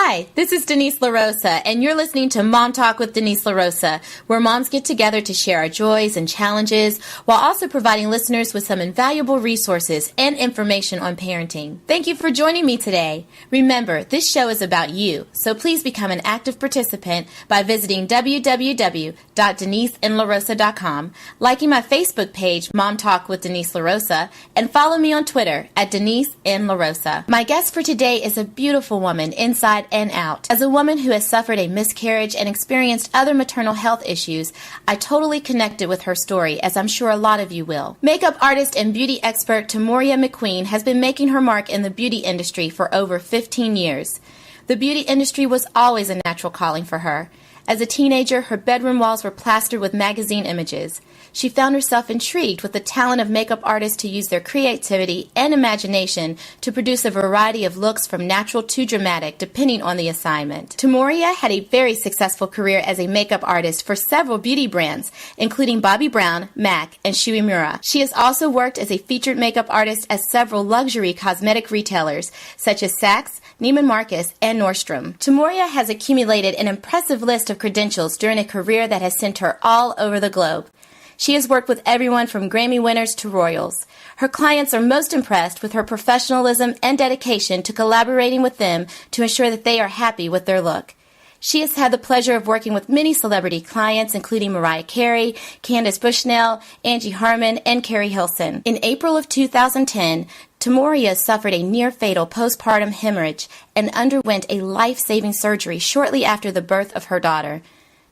Hi, this is Denise LaRosa, and you're listening to Mom Talk with Denise LaRosa, where moms get together to share our joys and challenges while also providing listeners with some invaluable resources and information on parenting. Thank you for joining me today. Remember, this show is about you, so please become an active participant by visiting www.deniseandlarosa.com, liking my Facebook page, Mom Talk with Denise LaRosa, and follow me on Twitter at Denise and LaRosa. My guest for today is a beautiful woman inside and out. As a woman who has suffered a miscarriage and experienced other maternal health issues, I totally connected with her story, as I'm sure a lot of you will. Makeup artist and beauty expert Timoria McQueen has been making her mark in the beauty industry for over 15 years. The beauty industry was always a natural calling for her. As a teenager, her bedroom walls were plastered with magazine images. She found herself intrigued with the talent of makeup artists to use their creativity and imagination to produce a variety of looks from natural to dramatic, depending on the assignment. Timoria had a very successful career as a makeup artist for several beauty brands, including Bobbi Brown, MAC, and Shui Uemura. She has also worked as a featured makeup artist at several luxury cosmetic retailers, such as Saks, Neiman Marcus, and Nordstrom. Timoria has accumulated an impressive list of credentials during a career that has sent her all over the globe. She has worked with everyone from Grammy winners to royals. Her clients are most impressed with her professionalism and dedication to collaborating with them to ensure that they are happy with their look. She has had the pleasure of working with many celebrity clients, including Mariah Carey, Candace Bushnell, Angie Harmon, and Carrie Hilson. In April of 2010, Timoria suffered a near-fatal postpartum hemorrhage and underwent a life-saving surgery shortly after the birth of her daughter.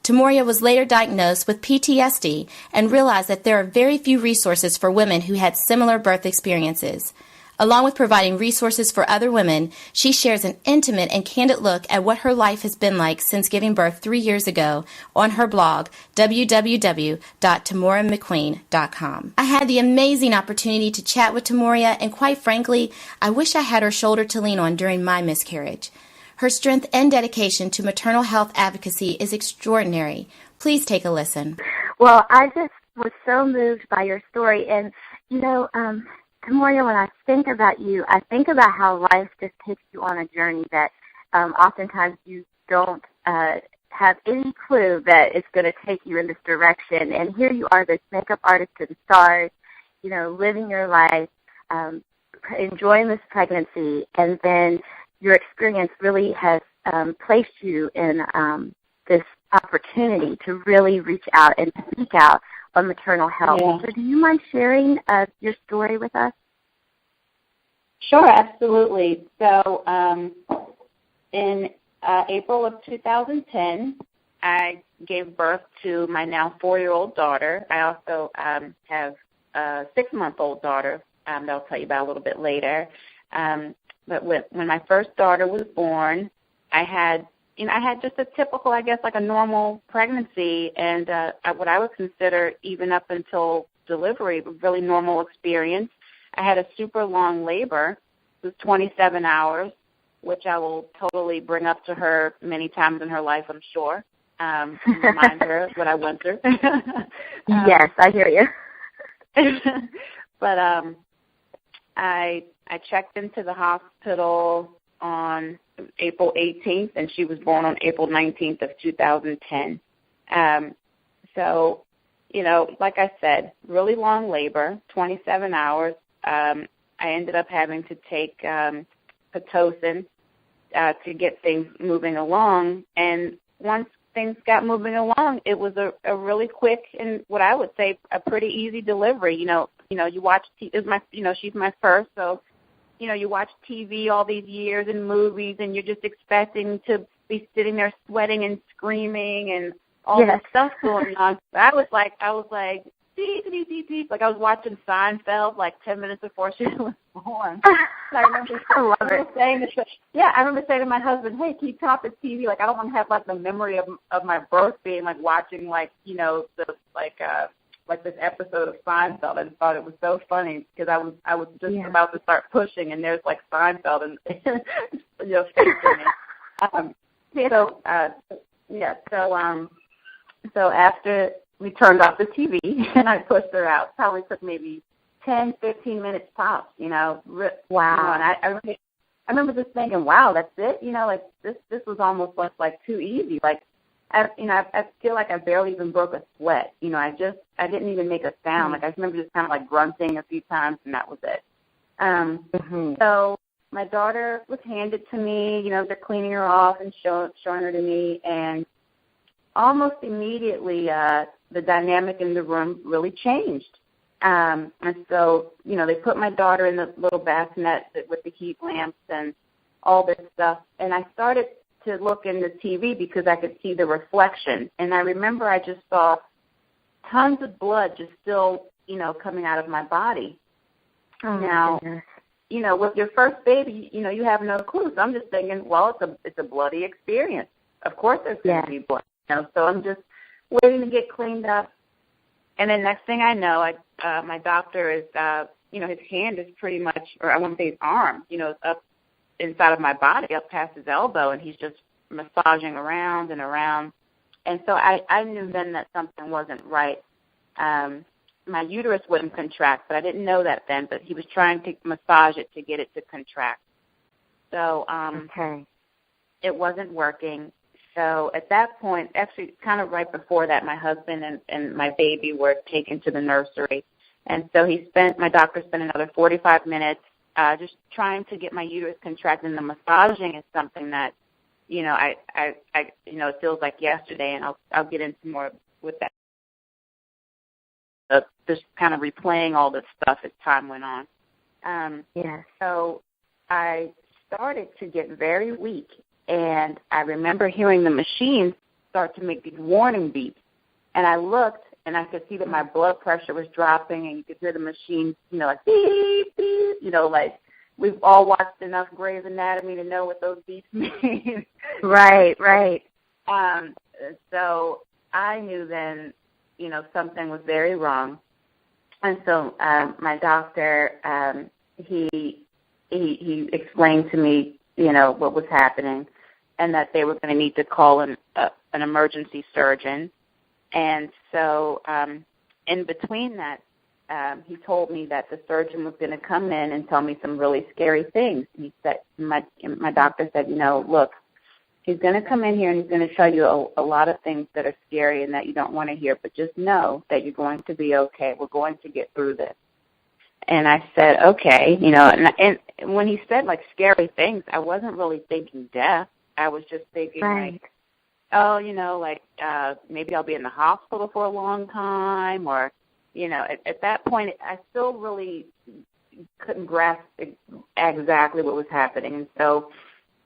Timoria was later diagnosed with PTSD and realized that there are very few resources for women who had similar birth experiences. Along with providing resources for other women, she shares an intimate and candid look at what her life has been like since giving birth 3 years ago on her blog, www.timoriamcqueen.com. I had the amazing opportunity to chat with Timoria, and quite frankly, I wish I had her shoulder to lean on during my miscarriage. Her strength and dedication to maternal health advocacy is extraordinary. Please take a listen. Well, I just was so moved by your story. And, Timoria, when I think about you, I think about how life just takes you on a journey that oftentimes you don't have any clue that it's going to take you in this direction. And here you are, this makeup artist to the stars, living your life, enjoying this pregnancy, and then your experience really has placed you in this opportunity to really reach out and speak out on maternal health. Yeah. So do you mind sharing your story with us? Sure, absolutely. So in April of 2010, I gave birth to my now 4-year-old daughter. I also have a 6-month-old daughter that I'll tell you about a little bit later. But when my first daughter was born, I had just a typical, I guess, like a normal pregnancy, and what I would consider, even up until delivery, a really normal experience. I had a super long labor. It was 27 hours, which I will totally bring up to her many times in her life, I'm sure, and remind her what I went through. Yes, I hear you. But I checked into the hospital on April 18th, and she was born on April 19th of 2010. So, like I said, really long labor, 27 hours. I ended up having to take Pitocin to get things moving along. And once things got moving along, it was a really quick and what I would say a pretty easy delivery. You watch she's my first, so you watch TV all these years and movies, and you're just expecting to be sitting there sweating and screaming and all that stuff going on. But I was like, beep, beep, beep, beep. Like I was watching Seinfeld like 10 minutes before she was born. And I remember saying to my husband, hey, can you turn off the TV? Like I don't want to have like the memory of my birth being like watching like this episode of Seinfeld. I just thought it was so funny because I was just about to start pushing, and there's like Seinfeld and facing me. So after we turned off the TV and I pushed her out, probably took maybe 10, 15 minutes tops. Wow. And I remember just thinking, wow, that's it? You know, like this was almost like too easy. Like, I feel like I barely even broke a sweat. You know, I didn't even make a sound. Like, I remember just kind of like grunting a few times, and that was it. So my daughter was handed to me. You know, they're cleaning her off and showing her to me, and almost immediately the dynamic in the room really changed. And so, you know, they put my daughter in the little bassinet with the heat lamps and all this stuff, and I started to look in the TV because I could see the reflection. And I remember I just saw tons of blood just still, you know, coming out of my body. Oh, now, goodness. You know, with your first baby, you know, you have no clue. So I'm just thinking, well, it's a bloody experience. Of course there's going to be blood. You know, so I'm just waiting to get cleaned up. And then next thing I know, my doctor is, you know, his hand is pretty much, or I won't say his arm, you know, is up inside of my body, up past his elbow, and he's just massaging around and around. And so I knew then that something wasn't right. My uterus wouldn't contract, but I didn't know that then, but he was trying to massage it to get it to contract. So it wasn't working. So at that point, actually kind of right before that, my husband and my baby were taken to the nursery. And so my doctor spent another 45 minutes just trying to get my uterus contracted. And the massaging is something that, you know, I you know, it feels like yesterday, and I'll get into more with that. Just kind of replaying all this stuff as time went on. So I started to get very weak, and I remember hearing the machine start to make these warning beeps. And I looked, and I could see that my blood pressure was dropping, and you could hear the machine, you know, like beep, beep, you know, like we've all watched enough Grey's Anatomy to know what those beeps mean. Right. So I knew then, you know, something was very wrong. And so my doctor, he explained to me, you know, what was happening, and that they were going to need to call an emergency surgeon. And so in between that, he told me that the surgeon was going to come in and tell me some really scary things. He said, my doctor said, you know, look, he's going to come in here and he's going to tell you a lot of things that are scary and that you don't want to hear, but just know that you're going to be okay. We're going to get through this. And I said, okay, you know, and when he said, like, scary things, I wasn't really thinking death. I was just thinking, like, oh, you know, like maybe I'll be in the hospital for a long time, or, you know, at that point, I still really couldn't grasp exactly what was happening. And so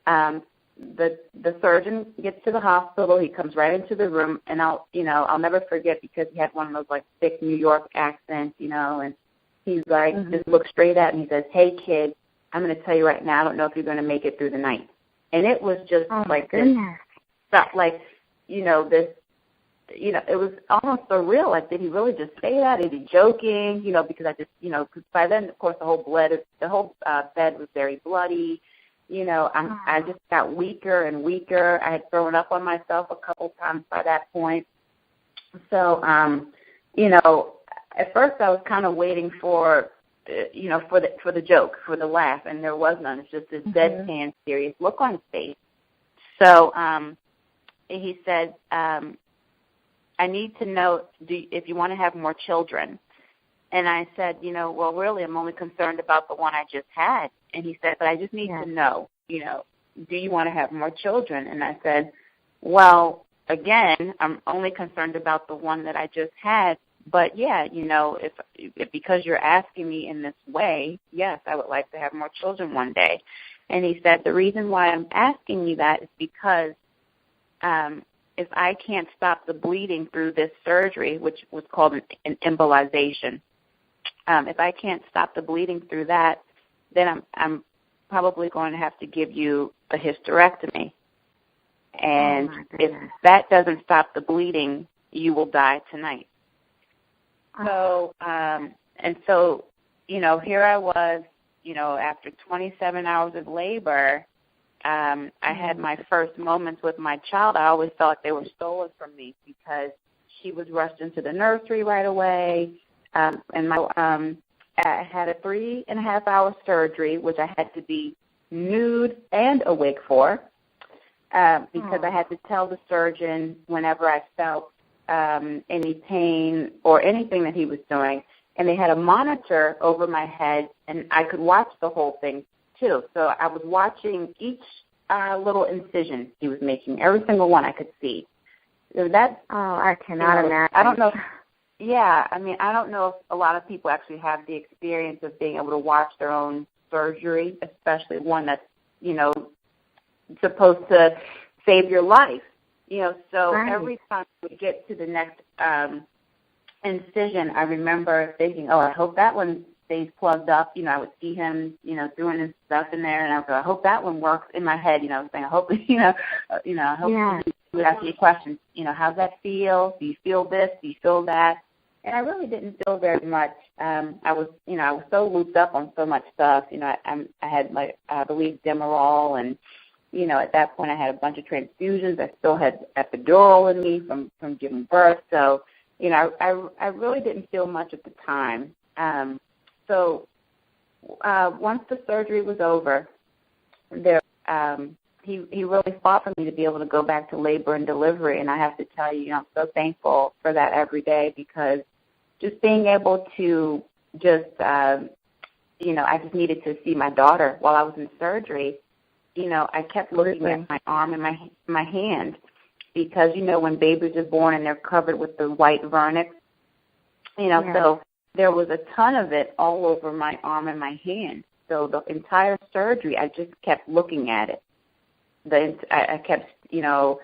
the surgeon gets to the hospital. He comes right into the room, and I'll never forget, because he had one of those, like, thick New York accents, you know, and he's like, just looks straight at me. He says, hey, kid, I'm going to tell you right now, I don't know if you're going to make it through the night. And it was just like this stuff, like, you know, this, you know, it was almost surreal. Like, did he really just say that? Is he joking? You know, because I just, you know, because by then, of course, the whole bed was very bloody. You know, I just got weaker and weaker. I had thrown up on myself a couple times by that point. So, you know, at first I was kind of waiting for, you know, for the joke, for the laugh, and there was none. It's just this deadpan, serious look on his face. So he said, I need to know if you want to have more children. And I said, you know, well, really, I'm only concerned about the one I just had. And he said, but I just need to know, you know, do you want to have more children? And I said, well, again, I'm only concerned about the one that I just had. But, yeah, you know, if because you're asking me in this way, yes, I would like to have more children one day. And he said, the reason why I'm asking you that is because if I can't stop the bleeding through this surgery, which was called an embolization, if I can't stop the bleeding through that, then I'm probably going to have to give you a hysterectomy. And if that doesn't stop the bleeding, you will die tonight. So, so, you know, here I was, you know, after 27 hours of labor, I had my first moments with my child. I always felt like they were stolen from me because she was rushed into the nursery right away. And I had a 3.5-hour surgery, which I had to be nude and a wig for, because I had to tell the surgeon whenever I felt any pain or anything that he was doing. And they had a monitor over my head, and I could watch the whole thing, too. So I was watching each little incision he was making, every single one I could see. So that's, I cannot imagine. I don't know. Yeah, I mean, I don't know if a lot of people actually have the experience of being able to watch their own surgery, especially one that's, supposed to save your life. So every time we get to the next incision, I remember thinking, I hope that one stays plugged up. I would see him, doing his stuff in there, and I would go, I hope that one works in my head. I was saying, I hope, I hope he would ask you questions. How's that feel? Do you feel this? Do you feel that? And I really didn't feel very much. I was so looped up on so much stuff. I had, I believe, Demerol, and, at that point I had a bunch of transfusions. I still had epidural in me from giving birth. So, I really didn't feel much at the time. So once the surgery was over, he really fought for me to be able to go back to labor and delivery. And I have to tell you, I'm so thankful for that every day, because just being able to I just needed to see my daughter while I was in surgery. I kept looking at my arm and my hand, because, when babies are born and they're covered with the white vernix, so there was a ton of it all over my arm and my hand. So the entire surgery, I just kept looking at it. I kept, I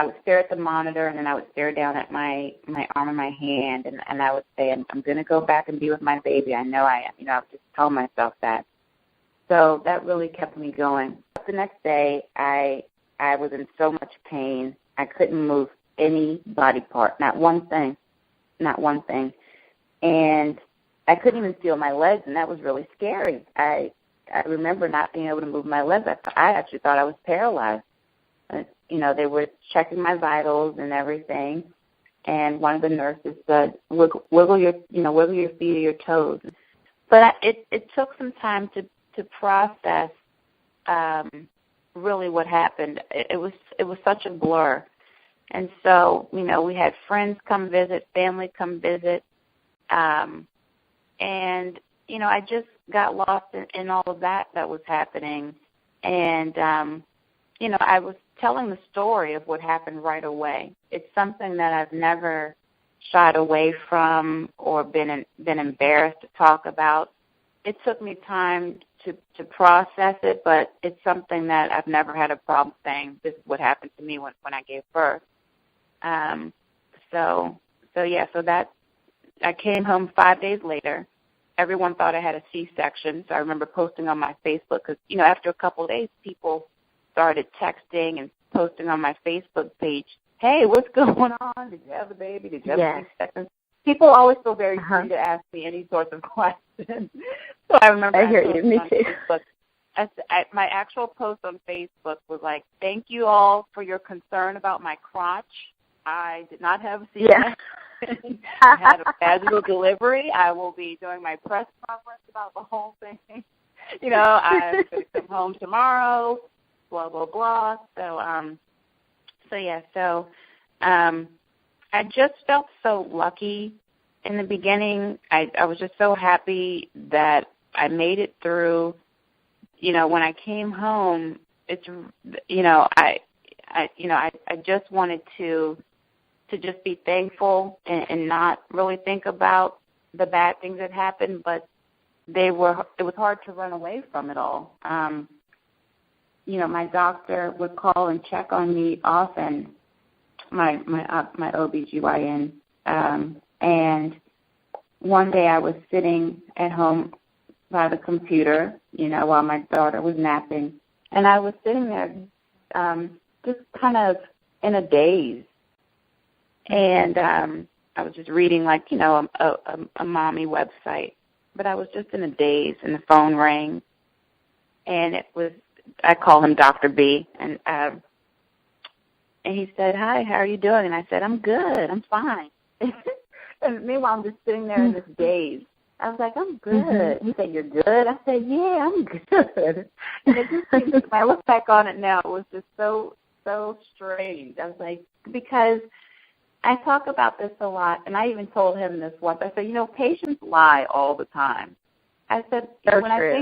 would stare at the monitor, and then I would stare down at my arm and my hand, and I would say, I'm going to go back and be with my baby. I know I am. I would just tell myself that. So that really kept me going. The next day, I was in so much pain. I couldn't move any body part, not one thing. And I couldn't even feel my legs, and that was really scary. I remember not being able to move my legs. I actually thought I was paralyzed. They were checking my vitals and everything, and one of the nurses said, wiggle your feet or your toes. But it took some time to process really what happened. It was such a blur. And so, we had friends come visit, family come visit, and, I just got lost in all of that was happening. And, I was telling the story of what happened right away. It's something that I've never shied away from or been embarrassed to talk about. It took me time to process it, but it's something that I've never had a problem saying, this is what happened to me when I gave birth. So that I came home 5 days later. Everyone thought I had a C-section, so I remember posting on my Facebook, because, after a couple of days, people started texting and posting on my Facebook page, hey, what's going on? Did you have the baby? Did you have a C-section? People always feel very free to ask me any sorts of questions. So I remember I hear you. Me too. Facebook, my actual post on Facebook was like, thank you all for your concern about my crotch. I did not have a C-section. I had a vaginal delivery. I will be doing my press conference about the whole thing. I'm going to come home tomorrow, blah, blah, blah. I just felt so lucky in the beginning. I was just so happy that I made it through. When I came home, I just wanted to just be thankful and not really think about the bad things that happened, but it was hard to run away from it all. My doctor would call and check on me often, my OBGYN, and one day I was sitting at home by the computer, while my daughter was napping, and I was sitting there just kind of in a daze. And I was just reading, a mommy website. But I was just in a daze, and the phone rang. And I call him Dr. B. And he said, hi, how are you doing? And I said, I'm good, I'm fine. And meanwhile, I'm just sitting there in this daze. I was like, I'm good. He said, you're good? I said, yeah, I'm good. And it just seems, when I look back on it now, it was just so strange. I was like, because I talk about this a lot, and I even told him this once. I said, patients lie all the time. I said, when I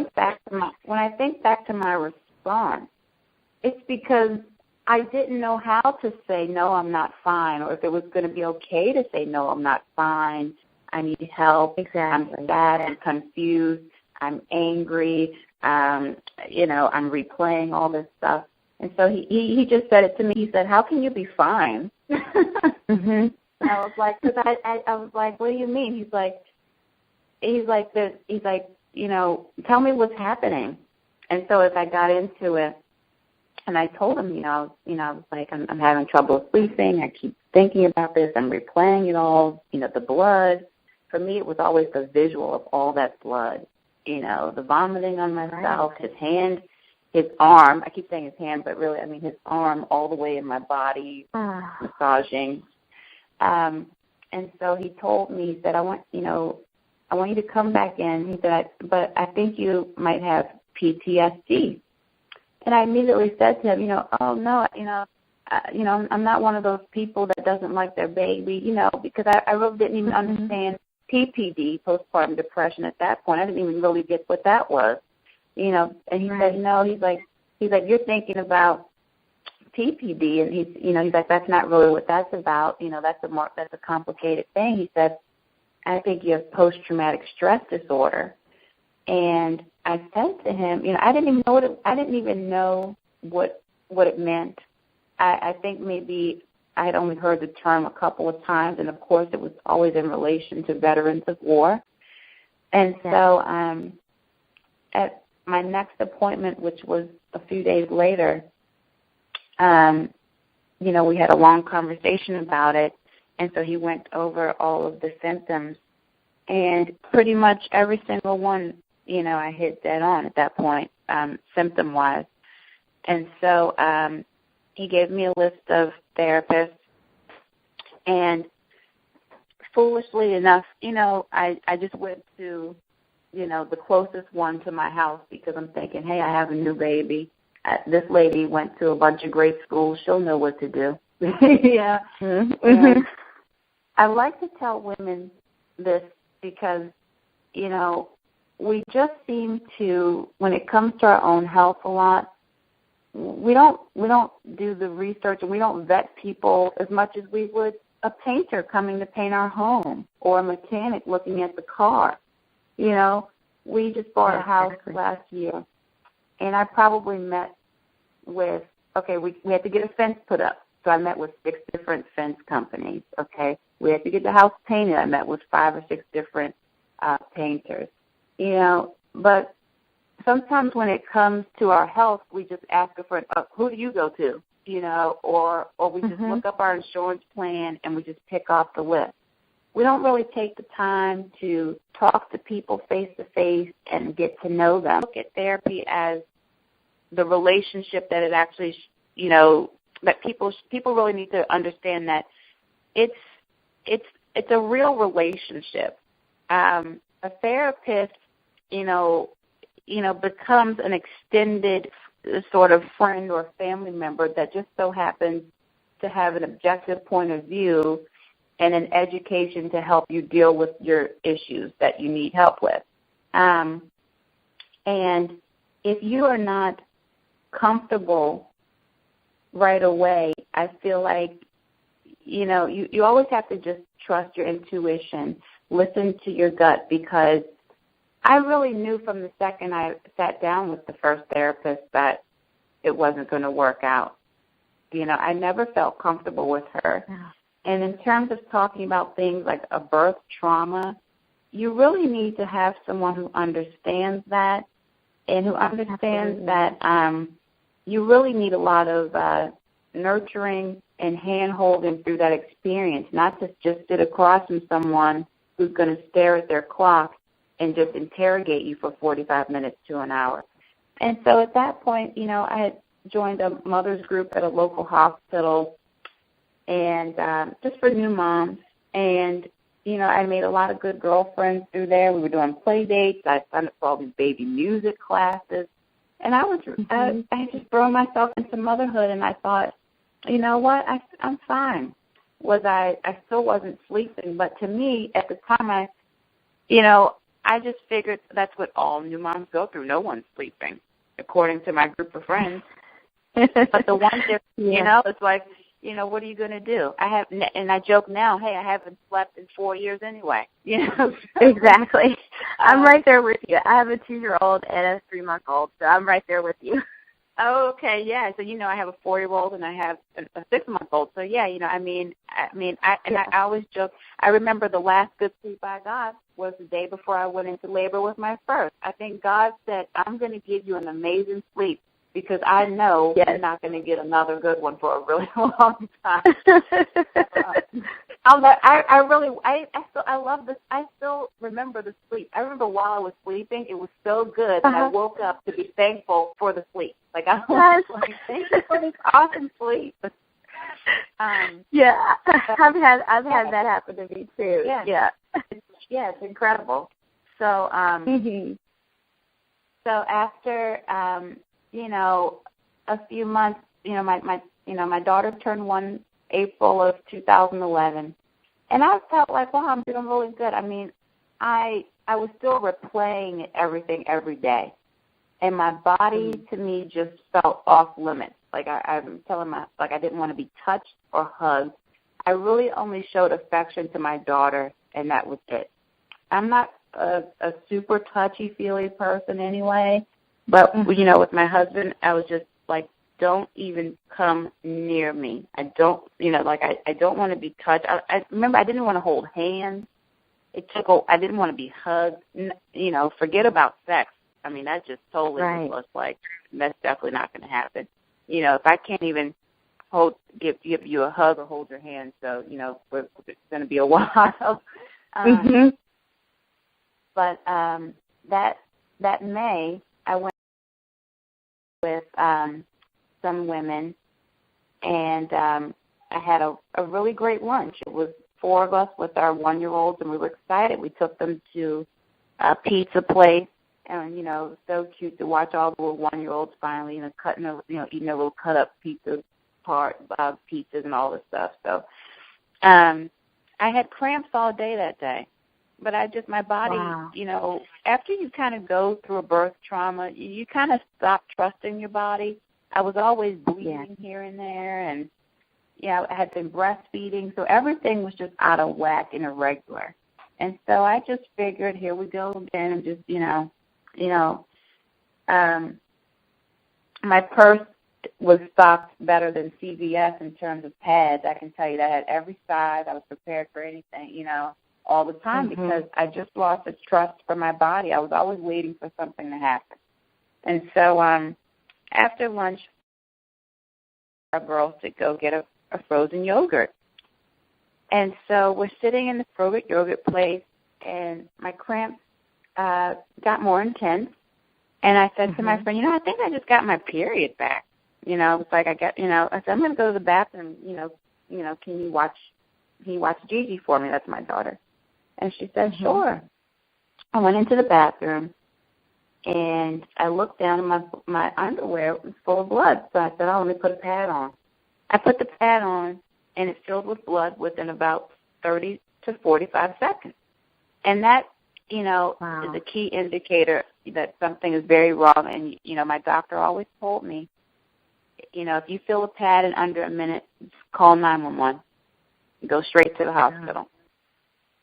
think back to my response, it's because I didn't know how to say, no, I'm not fine, or if it was going to be okay to say, no, I'm not fine, I need help, Exactly. I'm sad, I'm confused, I'm angry, I'm replaying all this stuff. And so he just said it to me. He said, how can you be fine? And I was like, because I was like, what do you mean? He's like, tell me what's happening. And so as I got into it, and I told him, I was like, I'm having trouble sleeping. I keep thinking about this. I'm replaying it all. The blood. For me, it was always the visual of all that blood. The vomiting on myself, his hand, his arm. I keep saying his hand, but really, I mean his arm all the way in my body, massaging. And so he told me, he said, I want you to come back in. He said, but I think you might have PTSD. And I immediately said to him, oh no, I'm not one of those people that doesn't like their baby, because I really didn't even understand PPD, postpartum depression, at that point. I didn't even really get what that was, And he said, no, he's like, you're thinking about PPD, and he's like, that's not really what that's about. That's a complicated thing. He said, I think you have post-traumatic stress disorder. And I said to him, I didn't even know what it meant. I think maybe I had only heard the term a couple of times, and of course it was always in relation to veterans of war. And so at my next appointment, which was a few days later, we had a long conversation about it, and so he went over all of the symptoms, and pretty much every single one, I hit dead on at that point, symptom-wise. And so he gave me a list of therapists, and foolishly enough, I just went to, the closest one to my house, because I'm thinking, hey, I have a new baby. This lady went to a bunch of great schools. She'll know what to do. Yeah. And I like to tell women this because, we just seem to, when it comes to our own health a lot, we don't do the research, and we don't vet people as much as we would a painter coming to paint our home, or a mechanic looking at the car. We just bought a house last year, and I probably met with, we had to get a fence put up, so I met with 6 different fence companies, We had to get the house painted. I met with 5 or 6 different painters. But sometimes when it comes to our health, we just ask a friend, who do you go to? Or we just look up our insurance plan and we just pick off the list. We don't really take the time to talk to people face to face and get to know them. Look at therapy as the relationship that it actually, that people really need to understand that it's a real relationship. A therapist, becomes an extended sort of friend or family member that just so happens to have an objective point of view and an education to help you deal with your issues that you need help with. And if you are not comfortable right away, I feel like, you always have to just trust your intuition, listen to your gut, because I really knew from the second I sat down with the first therapist that it wasn't going to work out. I never felt comfortable with her. Yeah. And in terms of talking about things like a birth trauma, you really need to have someone who understands that, and who understands that you really need a lot of nurturing and hand-holding through that experience, not to just sit across from someone who's going to stare at their clock and just interrogate you for 45 minutes to an hour. And so at that point, I had joined a mother's group at a local hospital, and just for new moms. And, I made a lot of good girlfriends through there. We were doing play dates. I signed up for all these baby music classes. And I had just thrown myself into motherhood, and I thought, you know what, I'm fine. I still wasn't sleeping, but to me, at the time, I just figured that's what all new moms go through. No one's sleeping, according to my group of friends. But the ones that, it's like, what are you going to do? And I joke now, hey, I haven't slept in 4 years anyway. Exactly. I'm right there with you. I have a 2-year-old and a 3-month-old, so I'm right there with you. Oh, okay, yeah. So I have a 4-year-old and I have a 6-month-old. So yeah, I always joke. I remember the last good sleep I got was the day before I went into labor with my first. I think God said, I'm going to give you an amazing sleep, because I know you're not going to get another good one for a really long time. I love this. I still remember the sleep. I remember while I was sleeping, it was so good that I woke up to be thankful for the sleep. Like, I was like, thank you for this awesome sleep. Yeah, I've had that happen to me too. Yeah, it's incredible. So, so after, a few months, my daughter turned 1 April of 2011, and I felt like, wow, I'm doing really good. I mean, I was still replaying everything every day, and my body to me just felt off limits. Like I'm telling I didn't want to be touched or hugged. I really only showed affection to my daughter, and that was it. I'm not a super touchy-feely person anyway, but, with my husband, I was just like, don't even come near me. I don't, I don't want to be touched. I remember I didn't want to hold hands. I didn't want to be hugged. Forget about sex. I mean, that just totally was like, that's definitely not going to happen. If I can't even give you a hug or hold your hand, so, it's going to be a while. But that May, I went with some women, and I had a really great lunch. It was 4 of us with our 1-year-olds, and we were excited. We took them to a pizza place, and, it was so cute to watch all the little 1-year-olds finally, eating their little cut-up pizzas and all this stuff. So I had cramps all day that day. But my body, after you kind of go through a birth trauma, you kind of stop trusting your body. I was always bleeding here and there, and, I had been breastfeeding, so everything was just out of whack and irregular. And so I just figured, here we go again, and just, my purse was stocked better than CVS in terms of pads. I can tell you that I had every size. I was prepared for anything, all the time, because I just lost the trust for my body. I was always waiting for something to happen. And so after lunch, our girls to go get a frozen yogurt. And so we're sitting in the frozen yogurt place, and my cramps got more intense. And I said to my friend, I think I just got my period back. It's like I said, I'm going to go to the bathroom, can you watch Gigi for me? That's my daughter. And she said, sure. I went into the bathroom, and I looked down, and my underwear was full of blood. So I said, let me put a pad on. I put the pad on, and it filled with blood within about 30 to 45 seconds. And that, is a key indicator that something is very wrong. And, my doctor always told me, if you feel a pad in under a minute, just call 911. Go straight to the hospital.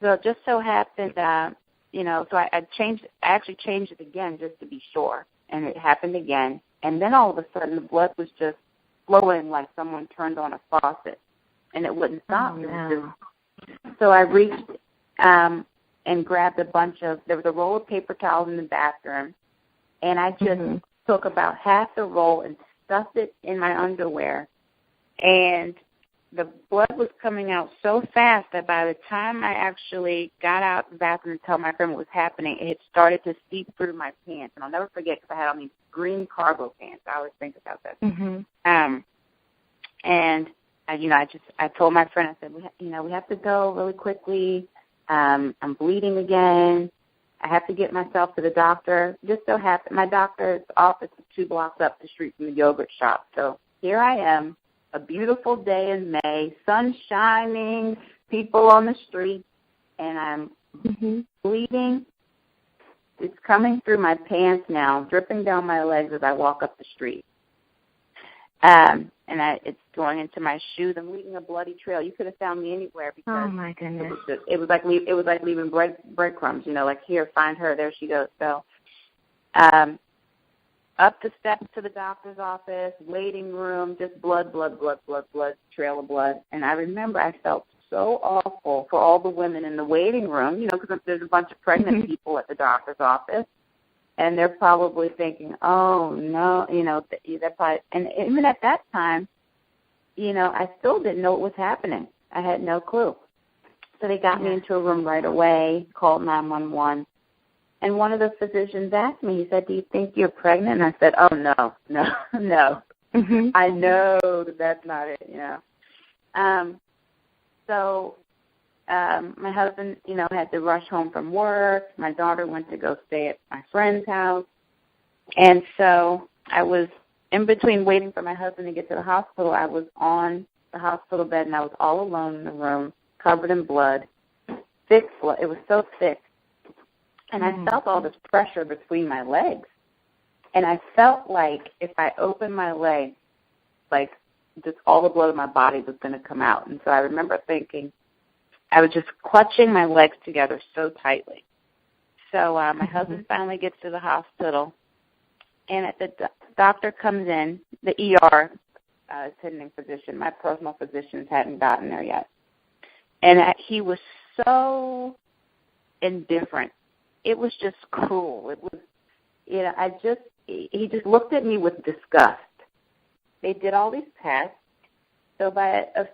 So it just so happened, so I actually changed it again just to be sure. And it happened again. And then all of a sudden the blood was just flowing like someone turned on a faucet. And it wouldn't stop. So I reached and grabbed there was a roll of paper towels in the bathroom. And I just took about half the roll and stuffed it in my underwear. And the blood was coming out so fast that by the time I actually got out the bathroom to tell my friend what was happening, it had started to seep through my pants. And I'll never forget, because I had on these green cargo pants. I always think about that. And I told my friend, I said, we have to go really quickly. I'm bleeding again. I have to get myself to the doctor. Just so happened, my doctor's office is 2 blocks up the street from the yogurt shop. So here I am, a beautiful day in May, sun shining, people on the street, and I'm bleeding. It's coming through my pants now, dripping down my legs as I walk up the street. It's going into my shoes. I'm leaving a bloody trail. You could have found me anywhere because oh my goodness, it was like leaving breadcrumbs. You know, like here, find her, there she goes. So, up the steps to the doctor's office, waiting room, just blood, trail of blood. And I remember I felt so awful for all the women in the waiting room. You know, because there's a bunch of pregnant people at the doctor's office. And they're probably thinking, oh, no, you know, they're probably, and even at that time, you know, I still didn't know what was happening. I had no clue. So they got me into a room right away, called 911. And one of the physicians asked me, he said, do you think you're pregnant? And I said, oh, no. I know that's not it, you know. So my husband, you know, had to rush home from work. My daughter went to go stay at my friend's house. And so I was in between waiting for my husband to get to the hospital. I was on the hospital bed, and I was all alone in the room, covered in blood, thick blood. It was so thick. And I felt all this pressure between my legs. And I felt like if I opened my legs, like just all the blood of my body was going to come out. And so I remember thinking, I was just clutching my legs together so tightly. So my husband finally gets to the hospital, and at the doctor comes in, the ER attending physician, my personal physicians hadn't gotten there yet. And he was so indifferent. It was just cruel. It was, you know, he just looked at me with disgust. They did all these tests. So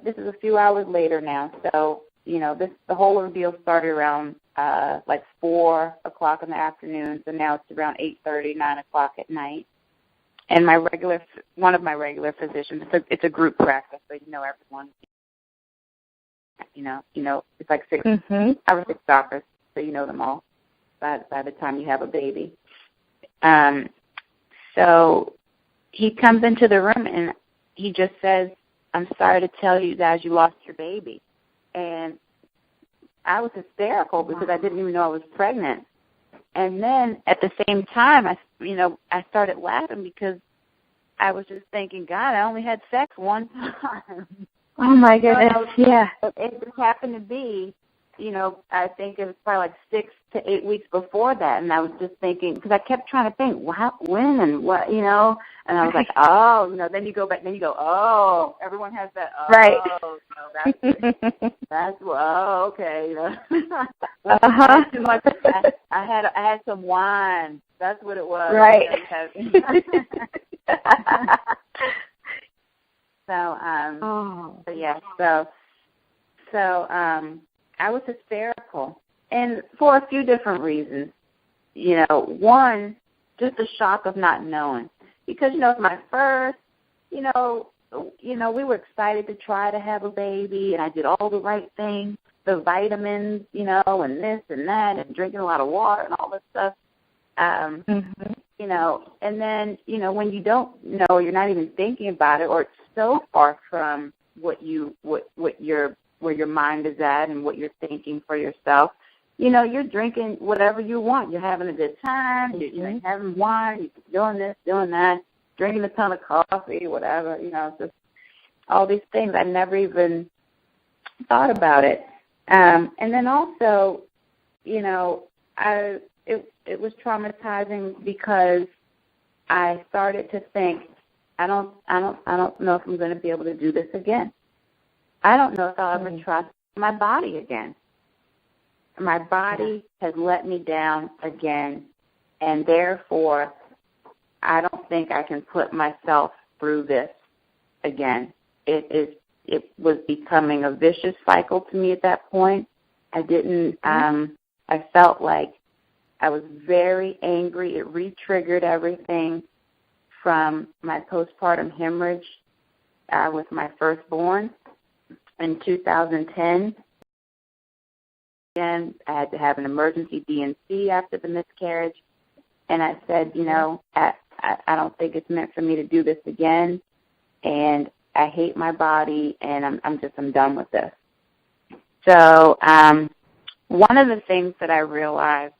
this is a few hours later now, so you know, the whole ordeal started around like 4 o'clock in the afternoon, so now it's around 8:30, 9 o'clock at night. And one of my regular physicians, it's a group practice, so you know everyone. You know, it's like 6 doctors, so you know them all by the time you have a baby. So he comes into the room and he just says, "I'm sorry to tell you guys you lost your baby." And I was hysterical because I didn't even know I was pregnant. And then at the same time, I started laughing because I was just thinking, God, I only had sex one time. Oh, my goodness, yeah. It just happened to be, you know, I think it was probably like 6 to 8 weeks before that. And I was just thinking, because I kept trying to think, when and what, you know. And I was like, oh, you know, then you go back, then you go, oh, everyone has that, oh, right. No, that's, oh, okay, you know. I had too much, I had some wine. That's what it was. Right. So I was hysterical, and for a few different reasons. You know, one, just the shock of not knowing. Because, you know, it's my first, you know, we were excited to try to have a baby, and I did all the right things, the vitamins, you know, and this and that, and drinking a lot of water and all this stuff. You know, and then, you know, when you don't know, you're not even thinking about it, or it's so far from where your mind is at and what you're thinking for yourself. You know, you're drinking whatever you want. You're having a good time. You're having wine. You're doing this, doing that, drinking a ton of coffee, whatever. You know, just all these things. I never even thought about it. And then also, you know, it was traumatizing because I started to think, I don't know if I'm going to be able to do this again. I don't know if I'll ever trust my body again. My body has let me down again, and therefore I don't think I can put myself through this again. It was becoming a vicious cycle to me at that point. I felt like I was very angry. It re-triggered everything from my postpartum hemorrhage with my firstborn in 2010. again. I had to have an emergency D&C after the miscarriage. And I said, I don't think it's meant for me to do this again. And I hate my body, and I'm done with this. So one of the things that I realized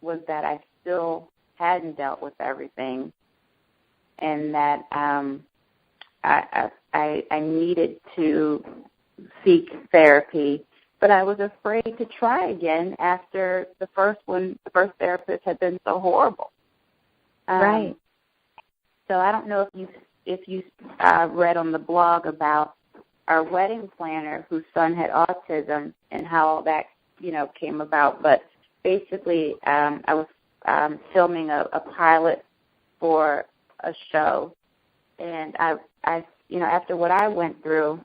was that I still hadn't dealt with everything, and that I needed to seek therapy, but I was afraid to try again after the first therapist had been so horrible. Right. So I don't know if you read on the blog about our wedding planner whose son had autism and how all that came about. But basically, I was filming a pilot for a show, and I after what I went through,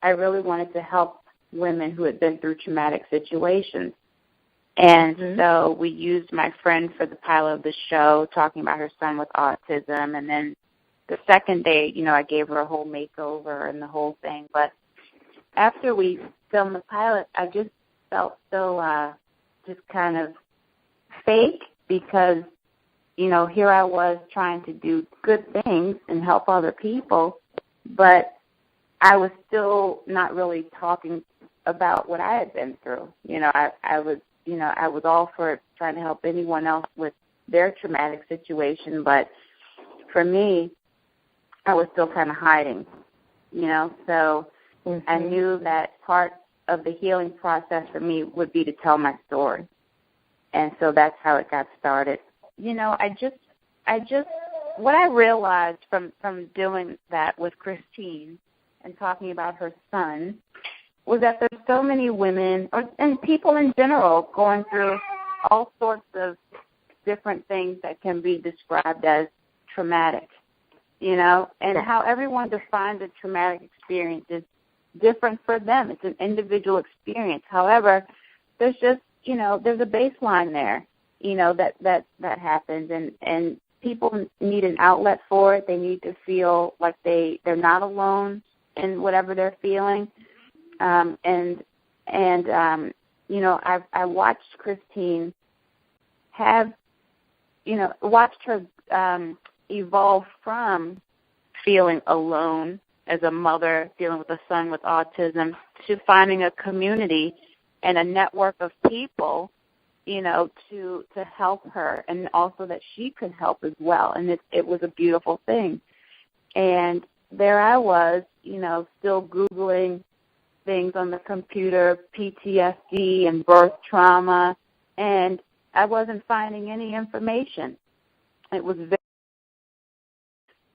I really wanted to help women who had been through traumatic situations. And so we used my friend for the pilot of the show, talking about her son with autism. And then the second day, I gave her a whole makeover and the whole thing. But after we filmed the pilot, I just felt so just kind of fake because, here I was trying to do good things and help other people, but I was still not really talking about what I had been through. I was all for trying to help anyone else with their traumatic situation, but for me, I was still kind of hiding, so I knew that part of the healing process for me would be to tell my story. And so that's how it got started. What I realized from doing that with Christine and talking about her son was that there's so many women and people in general going through all sorts of different things that can be described as traumatic, and how everyone defines a traumatic experience is different for them. It's an individual experience. However, there's just, there's a baseline there, that happens, and people need an outlet for it. They need to feel like they're not alone in whatever they're feeling. I watched Christine watched her evolve from feeling alone as a mother dealing with a son with autism to finding a community and a network of people, to help her, and also that she could help as well. And it was a beautiful thing. And there I was, still Googling things on the computer, PTSD and birth trauma, and I wasn't finding any information. It was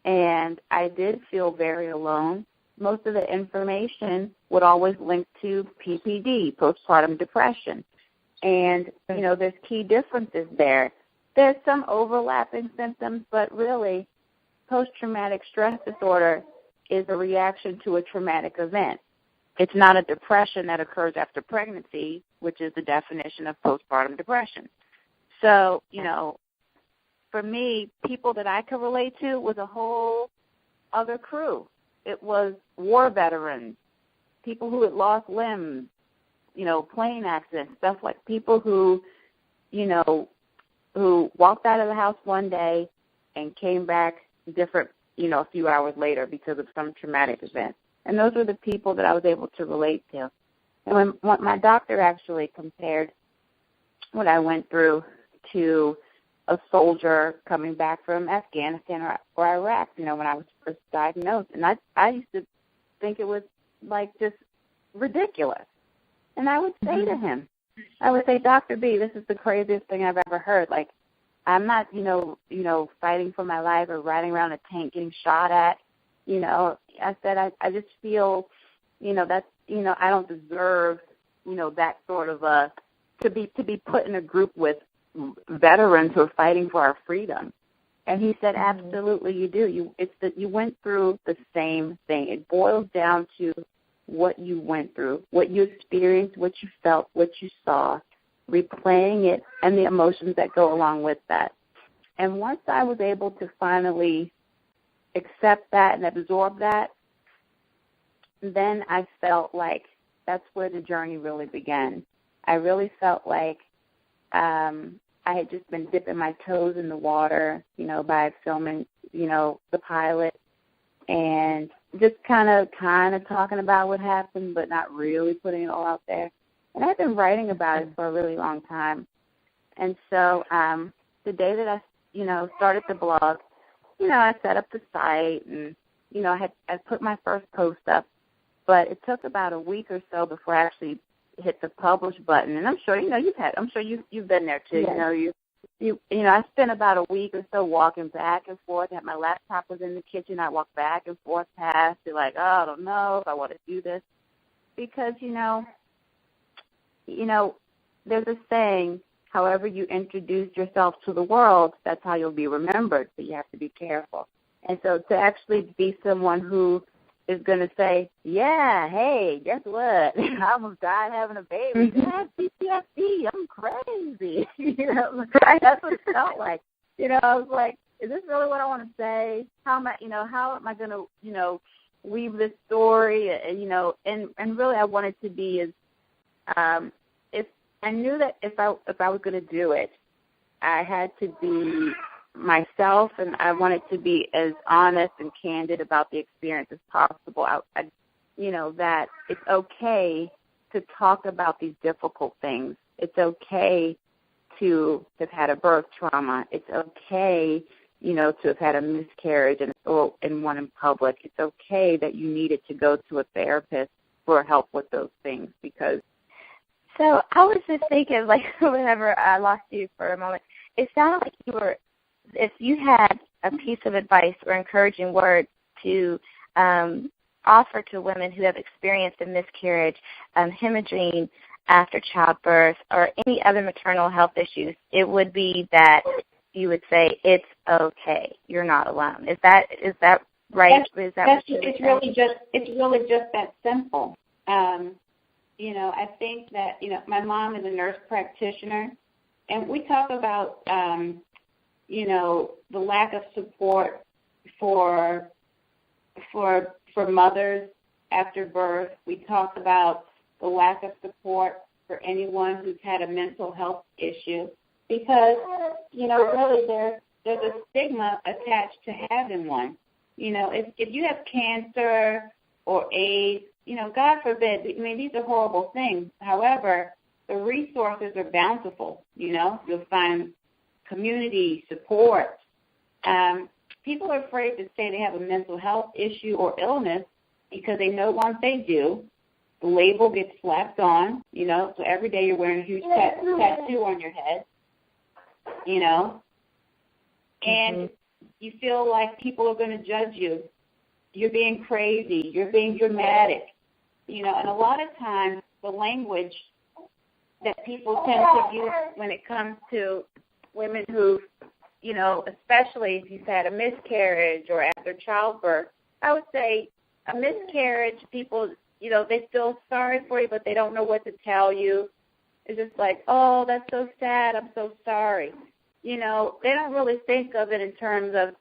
and I did feel very alone. Most of the information would always link to PPD, postpartum depression. And, there's key differences there. There's some overlapping symptoms, but really, post-traumatic stress disorder is a reaction to a traumatic event. It's not a depression that occurs after pregnancy, which is the definition of postpartum depression. So, for me, people that I could relate to was a whole other crew. It was war veterans, people who had lost limbs, plane accidents, stuff like people who walked out of the house one day and came back different, a few hours later because of some traumatic event. And those were the people that I was able to relate to. And when my doctor actually compared what I went through to a soldier coming back from Afghanistan or Iraq, when I was first diagnosed. And I used to think it was, just ridiculous. And I would say to him, Dr. B, this is the craziest thing I've ever heard. I'm not, fighting for my life or riding around a tank getting shot at. I said, I just feel, that's, I don't deserve, that sort of to be put in a group with veterans who are fighting for our freedom. And he said, absolutely you do. You went through the same thing. It boils down to what you went through, what you experienced, what you felt, what you saw, replaying it, and the emotions that go along with that. And once I was able to finally accept that and absorb that, then I felt like that's where the journey really began. I really felt like I had just been dipping my toes in the water, by filming, the pilot, and just kind of talking about what happened, but not really putting it all out there. And I've been writing about it for a really long time. And so the day that I, started the blog, I set up the site and, I put my first post up, but it took about a week or so before I actually hit the publish button. And I'm sure, you've been there too. Yes. I spent about a week or so walking back and forth. My laptop was in the kitchen. I walked back and forth past it, like, I don't know if I want to do this, because there's a saying, however you introduce yourself to the world, that's how you'll be remembered. So you have to be careful. And so to actually be someone who is going to say, yeah, hey, guess what? I almost died having a baby. I have PTSD. I'm crazy. That's what it felt like. I was like, is this really what I want to say? How am I going to, weave this story? And really I wanted to be as, if I knew that if I was going to do it, I had to be myself, and I wanted to be as honest and candid about the experience as possible. That it's okay to talk about these difficult things. It's okay to have had a birth trauma. It's okay, to have had a miscarriage and one in public. It's okay that you needed to go to a therapist for help with those things, because. So I was just thinking, like, whenever I lost you for a moment, it sounded like if you had a piece of advice or encouraging word to offer to women who have experienced a miscarriage, hemorrhaging after childbirth, or any other maternal health issues, it would be that you would say, it's okay, you're not alone. Is that right? It's really just that simple. I think that, my mom is a nurse practitioner, and we talk about, the lack of support for mothers after birth. We talk about the lack of support for anyone who's had a mental health issue, because, really there's a stigma attached to having one. If you have cancer or AIDS, God forbid, these are horrible things. However, the resources are bountiful. You'll find community support. People are afraid to say they have a mental health issue or illness because they know once they do, the label gets slapped on, so every day you're wearing a huge tattoo on your head, and you feel like people are going to judge you. You're being crazy. You're being dramatic. And a lot of times the language that people tend to use when it comes to women who, especially if you've had a miscarriage or after childbirth, I would say a miscarriage, people, they feel sorry for you, but they don't know what to tell you. It's just like, oh, that's so sad. I'm so sorry. They don't really think of it in terms of,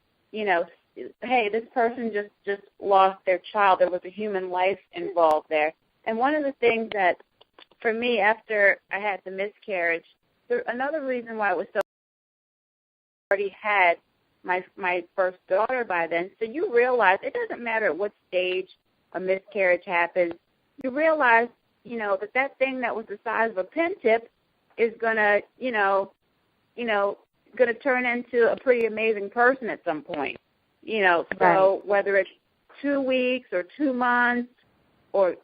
hey, this person just lost their child. There was a human life involved there. And one of the things that, for me, after I had the miscarriage, another reason why it was so, I already had my first daughter by then, so you realize it doesn't matter at what stage a miscarriage happens. You realize, that thing that was the size of a pin tip is gonna turn into a pretty amazing person at some point. So right. Whether it's 2 weeks or 2 months or,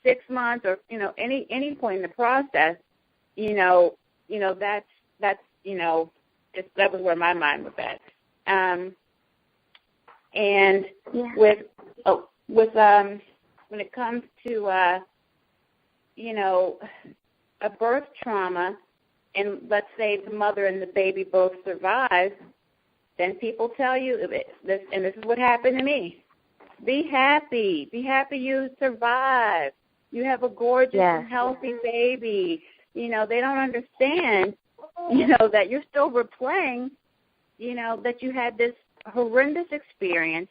6 months or, any point in the process, that was where my mind was at. And when it comes to, a birth trauma, and let's say the mother and the baby both survive, then people tell you this, and this is what happened to me. Be happy. Be happy you survived. You have a gorgeous and healthy baby. They don't understand, that you're still replaying, that you had this horrendous experience.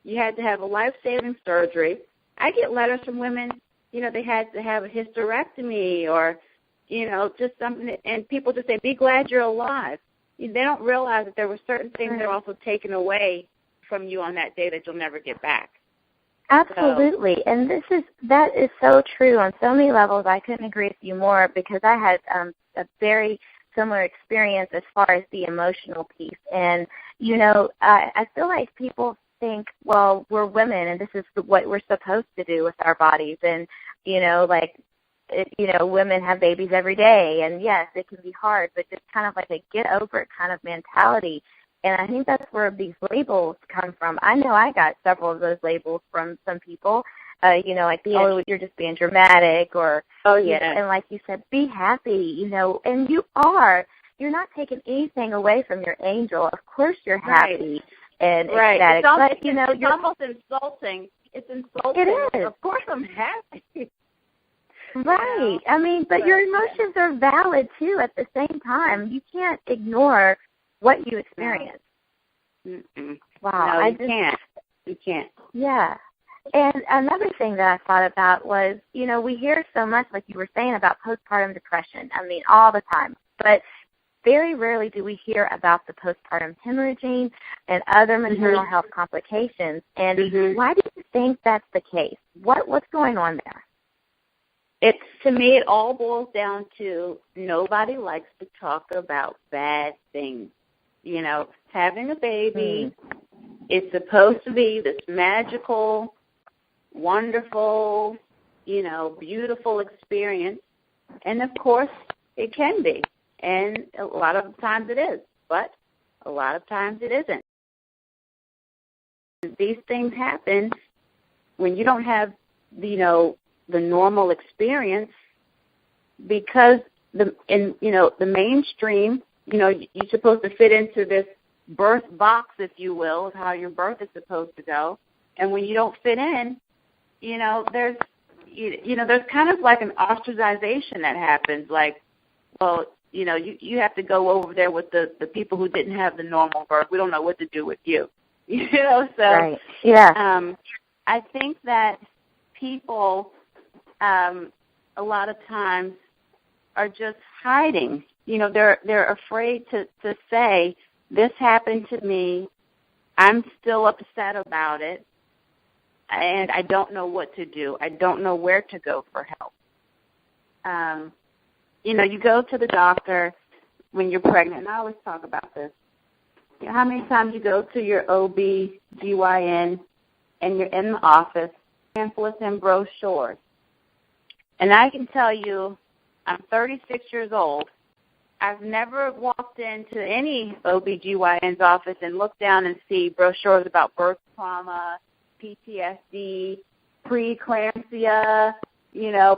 You had to have a life-saving surgery. I get letters from women they had to have a hysterectomy or, just something. And people just say, be glad you're alive. They don't realize that there were certain things that are also taken away from you on that day that you'll never get back. Absolutely. And that is so true on so many levels. I couldn't agree with you more because I had a very similar experience as far as the emotional piece. And, I feel like people think, well, we're women and this is what we're supposed to do with our bodies. And, women have babies every day. And, yes, it can be hard, but just kind of like a get over it kind of mentality. And I think that's where these labels come from. I know I got several of those labels from some people, oh, you're just being dramatic or, and like you said, be happy, and you are. You're not taking anything away from your angel. Of course you're happy and ecstatic. It's almost insulting. It's insulting. It is. Of course I'm happy. Right. But your emotions are valid, too, at the same time. You can't ignore what you experience. Mm-mm. Wow. No, you can't. Yeah. And another thing that I thought about was, we hear so much, like you were saying, about postpartum depression. All the time. But very rarely do we hear about the postpartum hemorrhaging and other maternal health complications. And why do you think that's the case? What's going on there? To me, it all boils down to nobody likes to talk about bad things. Having a baby is supposed to be this magical, wonderful, beautiful experience. And, of course, it can be. And a lot of times it is. But a lot of times it isn't. These things happen when you don't have, the normal experience because the mainstream, you're supposed to fit into this birth box, if you will, of how your birth is supposed to go. And when you don't fit in, there's kind of like an ostracization that happens. Like, well, you have to go over there with the people who didn't have the normal birth. We don't know what to do with you. So right. Yeah. I think that people a lot of times are just hiding. They're afraid to say, this happened to me, I'm still upset about it, and I don't know what to do. I don't know where to go for help. You go to the doctor when you're pregnant, and I always talk about this. How many times you go to your OB/GYN and you're in the office, pamphlets and brochures. And I can tell you, I'm 36 years old. I've never walked into any OB/GYN's office and looked down and see brochures about birth trauma, PTSD, preeclampsia,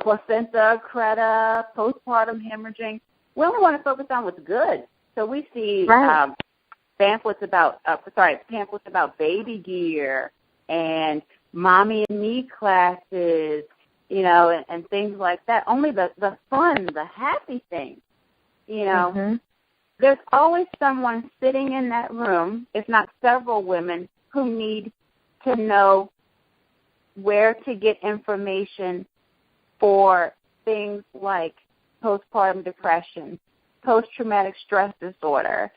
placenta, creta, postpartum hemorrhaging. We only want to focus on what's good. So we see pamphlets about baby gear and mommy and me classes, and things like that. Only the fun, the happy things. There's always someone sitting in that room, if not several women, who need to know where to get information for things like postpartum depression, post-traumatic stress disorder,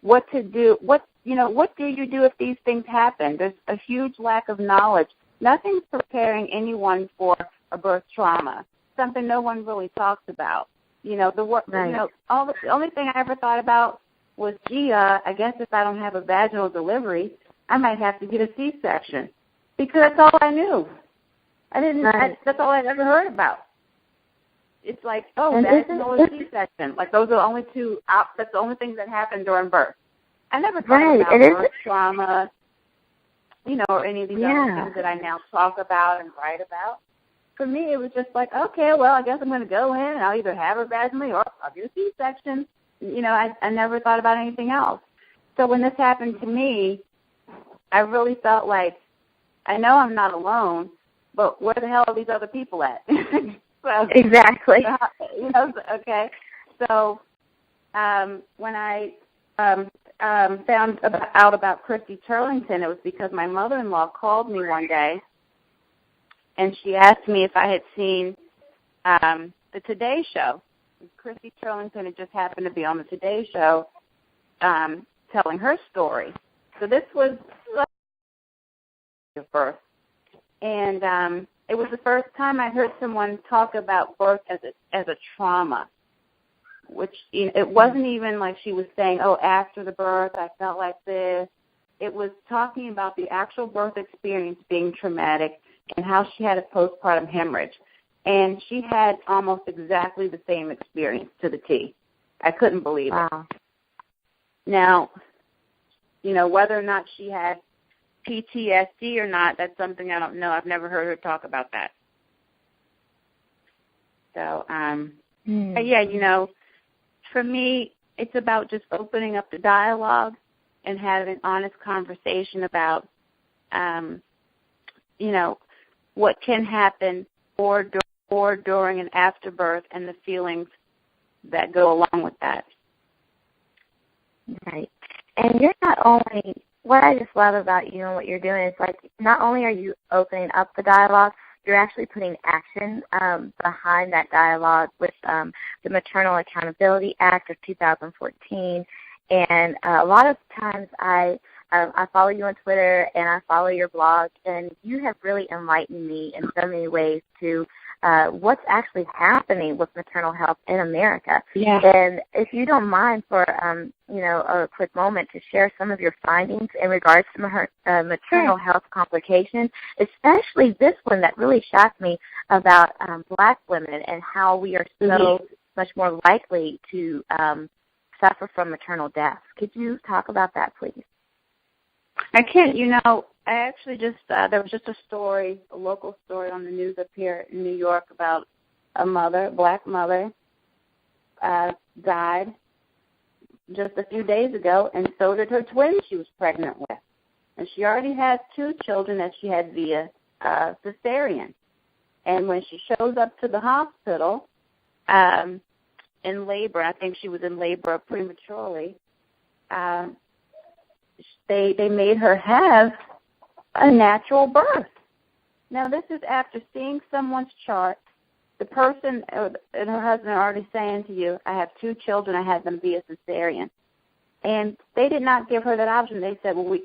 what to do, what do you do if these things happen? There's a huge lack of knowledge. Nothing's preparing anyone for a birth trauma, something no one really talks about. The only thing I ever thought about was, I guess if I don't have a vaginal delivery, I might have to get a C-section, because that's all I knew. That's all I'd ever heard about. It's like, vaginal and C-section. Like, those are the only two, that's the only things that happen during birth. I never thought about birth trauma, or any of these other things that I now talk about and write about. For me, it was just like, okay, well, I guess I'm going to go in and I'll either have her vaginally or I'll get a C-section. I never thought about anything else. So when this happened to me, I really felt like, I know I'm not alone, but where the hell are these other people at? Exactly. Okay. So when I found out about Christy Turlington, it was because my mother-in-law called me one day and she asked me if I had seen the Today Show. Chrissy Turlington had just happened to be on the Today Show telling her story. So this was birth. And it was the first time I heard someone talk about birth as a trauma, which it wasn't even like she was saying, oh, after the birth I felt like this. It was talking about the actual birth experience being traumatic and how she had a postpartum hemorrhage. And she had almost exactly the same experience to the T. I couldn't believe it. Now, whether or not she had PTSD or not, that's something I don't know. I've never heard her talk about that. So, but yeah, for me, it's about just opening up the dialogue and having an honest conversation about, what can happen or during and after birth and the feelings that go along with that. Right. And you're not only, what I just love about you and what you're doing is like, not only are you opening up the dialogue, you're actually putting action behind that dialogue with the Maternal Accountability Act of 2014. And a lot of times I follow you on Twitter and I follow your blog, and you have really enlightened me in so many ways to what's actually happening with maternal health in America. Yeah. And if you don't mind for, a quick moment to share some of your findings in regards to maternal health complications, especially this one that really shocked me about Black women and how we are so much more likely to suffer from maternal death. Could you talk about that, please? I can. I actually just, there was just a local story on the news up here in New York about a Black mother, died just a few days ago, and so did her twin she was pregnant with. And she already has 2 children that she had via cesarean. And when she shows up to the hospital in labor, I think she was in labor prematurely, they made her have a natural birth. Now, this is after seeing someone's chart. The person and her husband are already saying to you, I have 2 children, I had them via cesarean. And they did not give her that option. They said, well,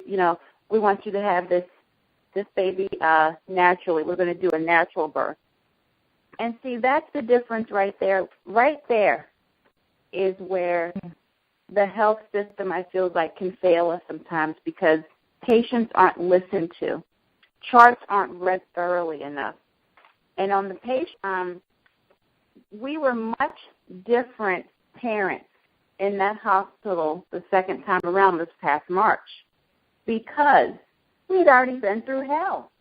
we want you to have this baby naturally. We're going to do a natural birth. And see, that's the difference right there. Right there is where the health system, I feel like, can fail us sometimes because patients aren't listened to. Charts aren't read thoroughly enough. And on the patient, we were much different parents in that hospital the second time around this past March because we'd already been through hell.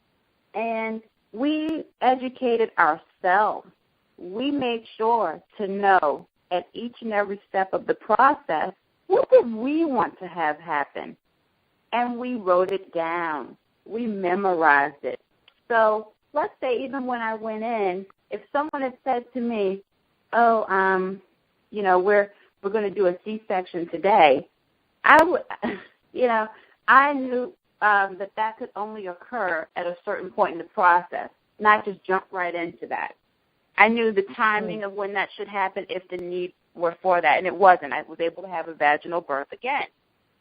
And we educated ourselves. We made sure to know at each and every step of the process, what did we want to have happen? And we wrote it down. We memorized it. So let's say even when I went in, if someone had said to me, we're going to do a C-section today, I would, I knew that could only occur at a certain point in the process, not just jump right into that. I knew the timing of when that should happen if the need were for that, and it wasn't. I was able to have a vaginal birth again.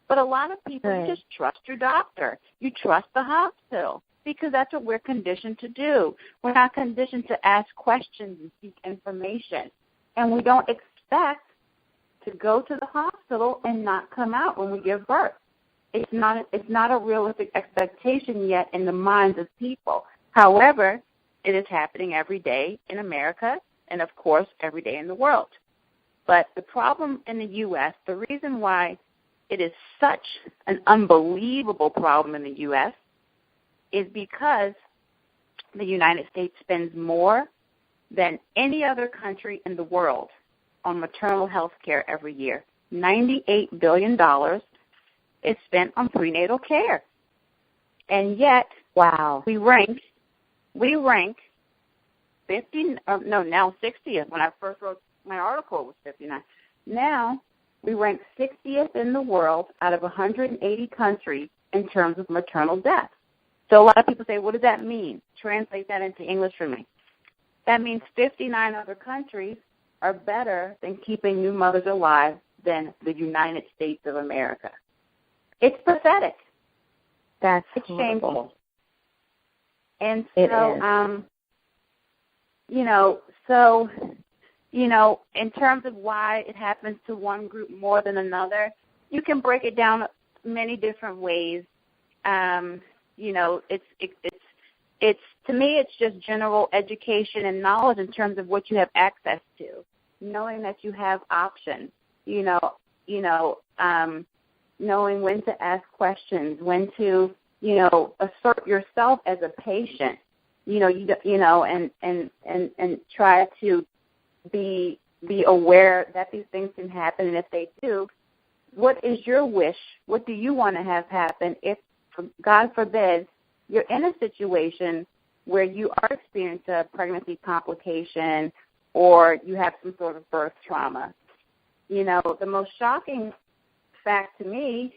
But a lot of people, you just trust your doctor. You trust the hospital because that's what we're conditioned to do. We're not conditioned to ask questions and seek information. And we don't expect to go to the hospital and not come out when we give birth. It's not a realistic expectation yet in the minds of people. However, it is happening every day in America and, of course, every day in the world. But the problem in the U.S., the reason why it is such an unbelievable problem in the U.S. is because the United States spends more than any other country in the world on maternal health care every year. $98 billion is spent on prenatal care. And yet, we rank 60th. When I first wrote my article, it was 59. Now, we rank 60th in the world out of 180 countries in terms of maternal death. So a lot of people say, what does that mean? Translate that into English for me. That means 59 other countries are better than keeping new mothers alive than the United States of America. It's pathetic. It's shameful. And so, in terms of why it happens to one group more than another, you can break it down many different ways. It's to me, it's just general education and knowledge in terms of what you have access to, knowing that you have options. Knowing when to ask questions, when to, assert yourself as a patient, and try to be aware that these things can happen, and if they do, what is your wish? What do you want to have happen if, God forbid, you're in a situation where you are experiencing a pregnancy complication or you have some sort of birth trauma? The most shocking fact to me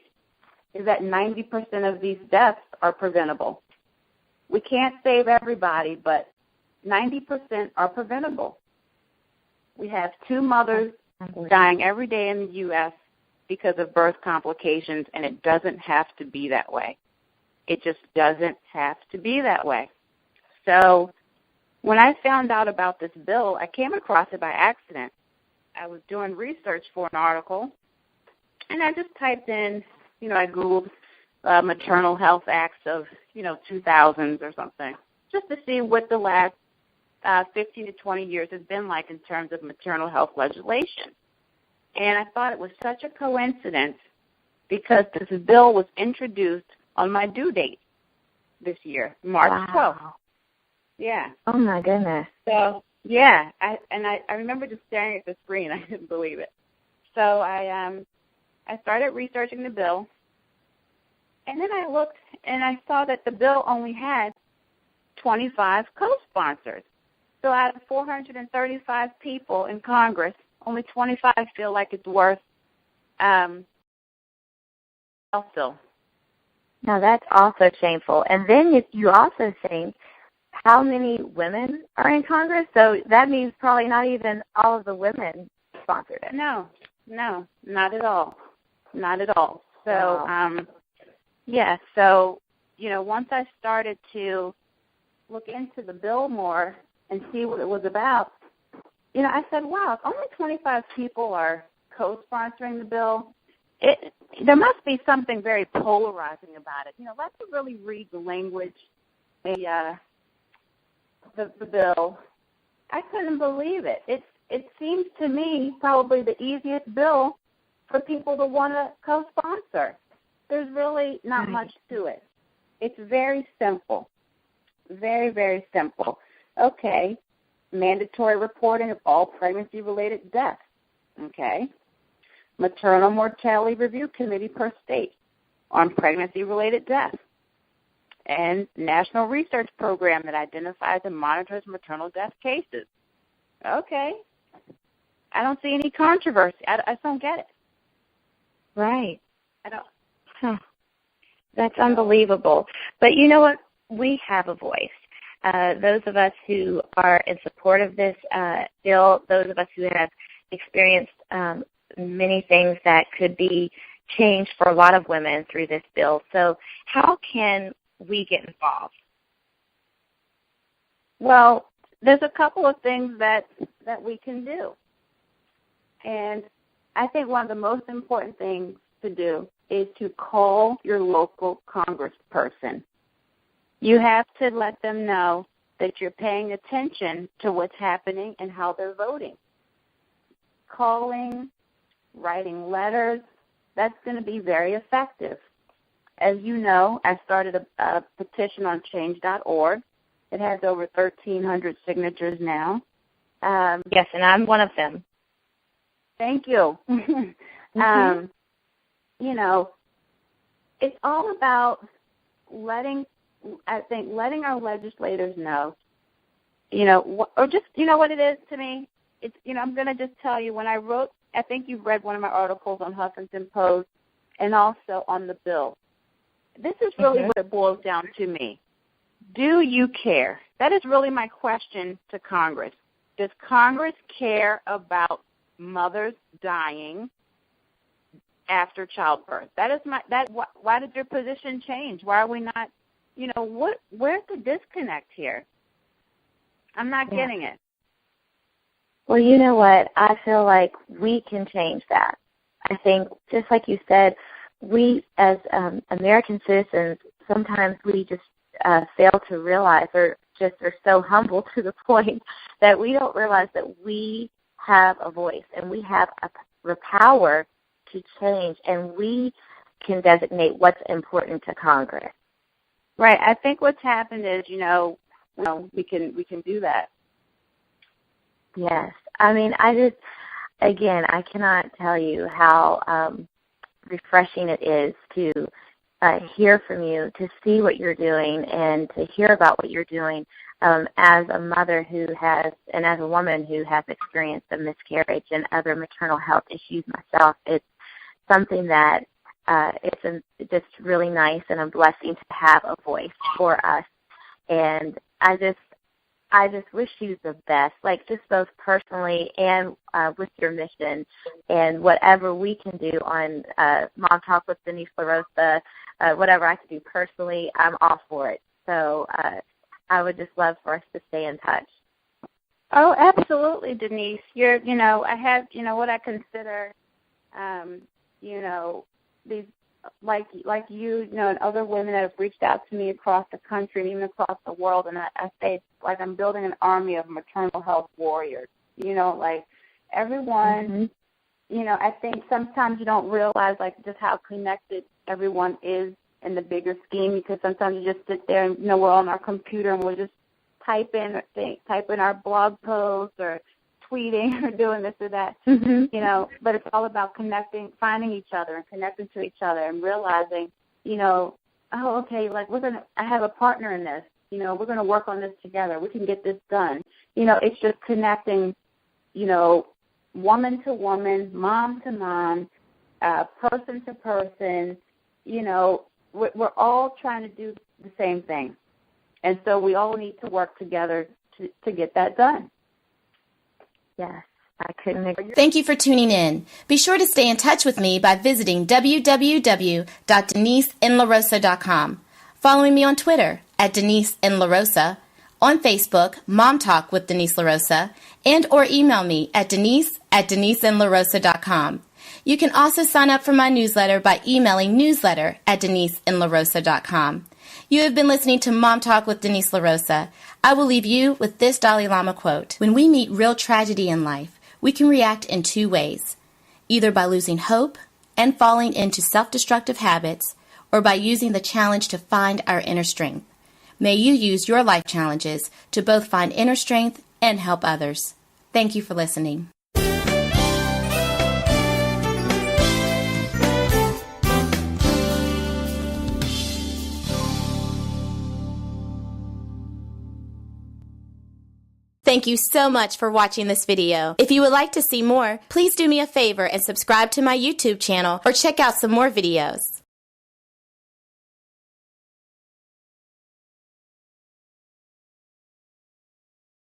is that 90% of these deaths are preventable. We can't save everybody, but 90% are preventable. We have 2 mothers dying every day in the U.S. because of birth complications, and it doesn't have to be that way. It just doesn't have to be that way. So when I found out about this bill, I came across it by accident. I was doing research for an article, and I just typed in, I Googled maternal health acts of, 2000s or something, just to see what the last 15 to 20 years has been like in terms of maternal health legislation. And I thought it was such a coincidence because this bill was introduced on my due date this year, March 12th. Yeah. Oh, my goodness. So, yeah, I remember just staring at the screen. I didn't believe it. So I started researching the bill, and then I looked and I saw that the bill only had 25 co-sponsors. So out of 435 people in Congress, only 25 feel like it's worth also. Now, that's also shameful. And then you also think how many women are in Congress? So that means probably not even all of the women sponsored it. No, not at all. Not at all. So, wow. Once I started to look into the bill more and see what it was about, I said, wow, if only 25 people are co-sponsoring the bill, there must be something very polarizing about it. Let's really read the language, the bill. I couldn't believe it. It seems to me probably the easiest bill for people to want to co-sponsor. There's really not much to it. It's very simple. Very, very simple. Okay. Mandatory reporting of all pregnancy-related deaths. Okay. Maternal Mortality Review Committee per state on pregnancy-related deaths. And National Research Program that identifies and monitors maternal death cases. Okay. I don't see any controversy. I just don't get it. Right. I don't. Huh. That's unbelievable. But you know what? We have a voice. Those of us who are in support of this bill, those of us who have experienced many things that could be changed for a lot of women through this bill. So how can we get involved? Well, there's a couple of things that we can do. And I think one of the most important things to do is to call your local congressperson. You have to let them know that you're paying attention to what's happening and how they're voting. Calling, writing letters, that's going to be very effective. As you know, I started a petition on change.org. It has over 1,300 signatures now. Yes, and I'm one of them. Thank you. It's all about letting our legislators know, or just, what it is to me? It's, I'm going to just tell you, when I wrote, I think you've read one of my articles on Huffington Post and also on the bill. This is really what it boils down to me. do you care? That is really my question to Congress. Does Congress care about mothers dying after childbirth? Why did your position change? Why are we not, where's the disconnect here? I'm not getting it. Well, you know what? I feel like we can change that. I think, just like you said, we as American citizens, sometimes we just fail to realize, or just are so humble to the point that we don't realize that we have a voice and we have the power to change, and we can designate what's important to Congress. Right. I think what's happened is, we can do that. Yes. I mean, I cannot tell you how refreshing it is to hear from you, to see what you're doing, and to hear about what you're doing as a mother who has, and as a woman who has experienced a miscarriage and other maternal health issues myself. It's something that it's just really nice and a blessing to have a voice for us. And I just wish you the best, like just both personally and with your mission, and whatever we can do on Mom Talk with Denise LaRosa, whatever I can do personally, I'm all for it. So I would just love for us to stay in touch. Oh, absolutely, Denise. I have, what I consider, these, like you, and other women that have reached out to me across the country and even across the world, and I say, like, I'm building an army of maternal health warriors. Like everyone, I think sometimes you don't realize, like, just how connected everyone is in the bigger scheme, because sometimes you just sit there and, we're on our computer and we'll just type in our blog posts or tweeting or doing this or that, but it's all about connecting, finding each other and connecting to each other and realizing, oh, okay, like I have a partner in this, we're going to work on this together. We can get this done. It's just connecting, woman to woman, mom to mom, person to person. We're all trying to do the same thing. And so we all need to work together to get that done. Yes, I couldn't agree. Thank you for tuning in. Be sure to stay in touch with me by visiting www.deniseinlarosa.com, following me on Twitter at Denise and LaRosa, on Facebook, Mom Talk with Denise LaRosa, and or email me at denise@deniseinlarosa.com. You can also sign up for my newsletter by emailing newsletter@deniseinlarosa.com. You have been listening to Mom Talk with Denise LaRosa. I will leave you with this Dalai Lama quote. When we meet real tragedy in life, we can react in two ways, either by losing hope and falling into self-destructive habits, or by using the challenge to find our inner strength. May you use your life challenges to both find inner strength and help others. Thank you for listening. Thank you so much for watching this video. If you would like to see more, please do me a favor and subscribe to my YouTube channel or check out some more videos.